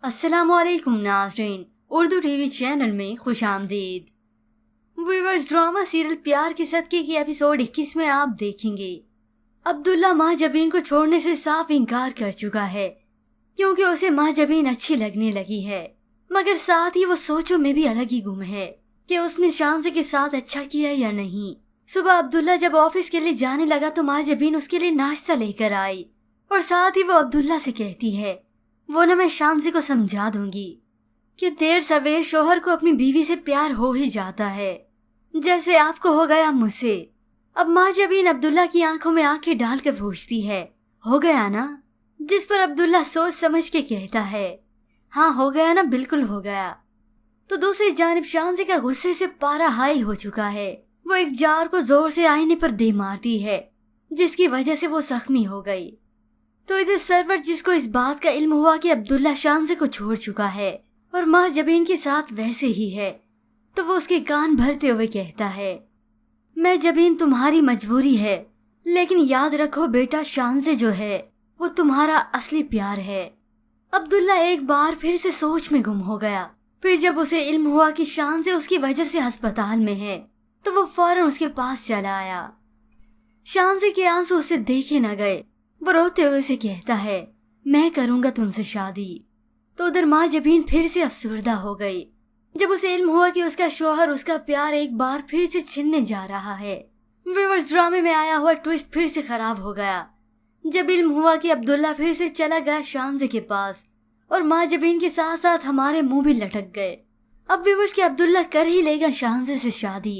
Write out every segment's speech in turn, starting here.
अस्सलाम वालेकुम नाज़रीन, उर्दू टीवी चैनल में खुश आमदीद। व्यूअर्स, ड्रामा सीरियल प्यार के सदके की एपिसोड 21 में आप देखेंगे अब्दुल्ला माँ जबीन को छोड़ने से साफ इनकार कर चुका है क्योंकि उसे माँ जबीन अच्छी लगने लगी है, मगर साथ ही वो सोचों में भी अलग ही गुम है कि उसने शांसे के साथ अच्छा किया या नहीं। सुबह अब्दुल्ला जब ऑफिस के लिए जाने लगा तो माँ जबीन उसके लिए नाश्ता लेकर आई और साथ ही वो अब्दुल्ला से कहती है वो ना मैं शांसी को समझा दूंगी कि देर सवेर शोहर को अपनी बीवी से प्यार हो ही जाता है, जैसे आपको हो गया मुझसे। अब माँ जबीन अब्दुल्ला की आंखों में आंखें डालकर पूछती है, हो गया ना? जिस पर अब्दुल्ला सोच समझ के कहता है, हाँ हो गया ना, बिल्कुल हो गया। तो दूसरी जानिब शांसी का गुस्से से पारा हाई हो चुका है। वो एक जार को जोर से आईने पर दे मारती है जिसकी वजह से वो जख्मी हो गई। तो इधर सरवर, जिसको इस बात का इल्म हुआ कि अब्दुल्ला शांसे को छोड़ चुका है और माँ जबीन के साथ वैसे ही है, तो वो उसके कान भरते हुए कहता है, मैं जबीन तुम्हारी मजबूरी है, लेकिन याद रखो बेटा, शांसे जो है वो तुम्हारा असली प्यार है। अब्दुल्ला एक बार फिर से सोच में गुम हो गया। फिर जब उसे इल्म हुआ कि शांसे उसकी वजह से अस्पताल में है तो वो फौरन उसके पास चला आया। शांसे के आंसू उसे देखे न गए। वो रोते हुए उसे कहता है, मैं करूंगा तुमसे शादी। तो उधर माँ जबीन फिर से अफसुर्दा हो गई जब उसे इल्म हुआ कि उसका शौहर उसका प्यार एक बार फिर से छीनने जा रहा है। व्यूअर्स, ड्रामे में आया हुआ ट्विस्ट फिर से खराब हो गया जब इल्म हुआ कि अब्दुल्ला फिर से चला गया शांसे के पास और माँ जबीन के साथ साथ हमारे मुंह भी लटक गए। अब व्यूअर्स कि अब्दुल्ला कर ही लेगा शांसे से शादी।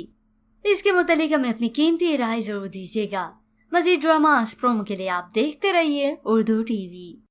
इसके मुतालिक हमें अपनी कीमती राय जरूर दीजिएगा। मज़ीद ड्रामास प्रोमो के लिए आप देखते रहिए उर्दू टीवी।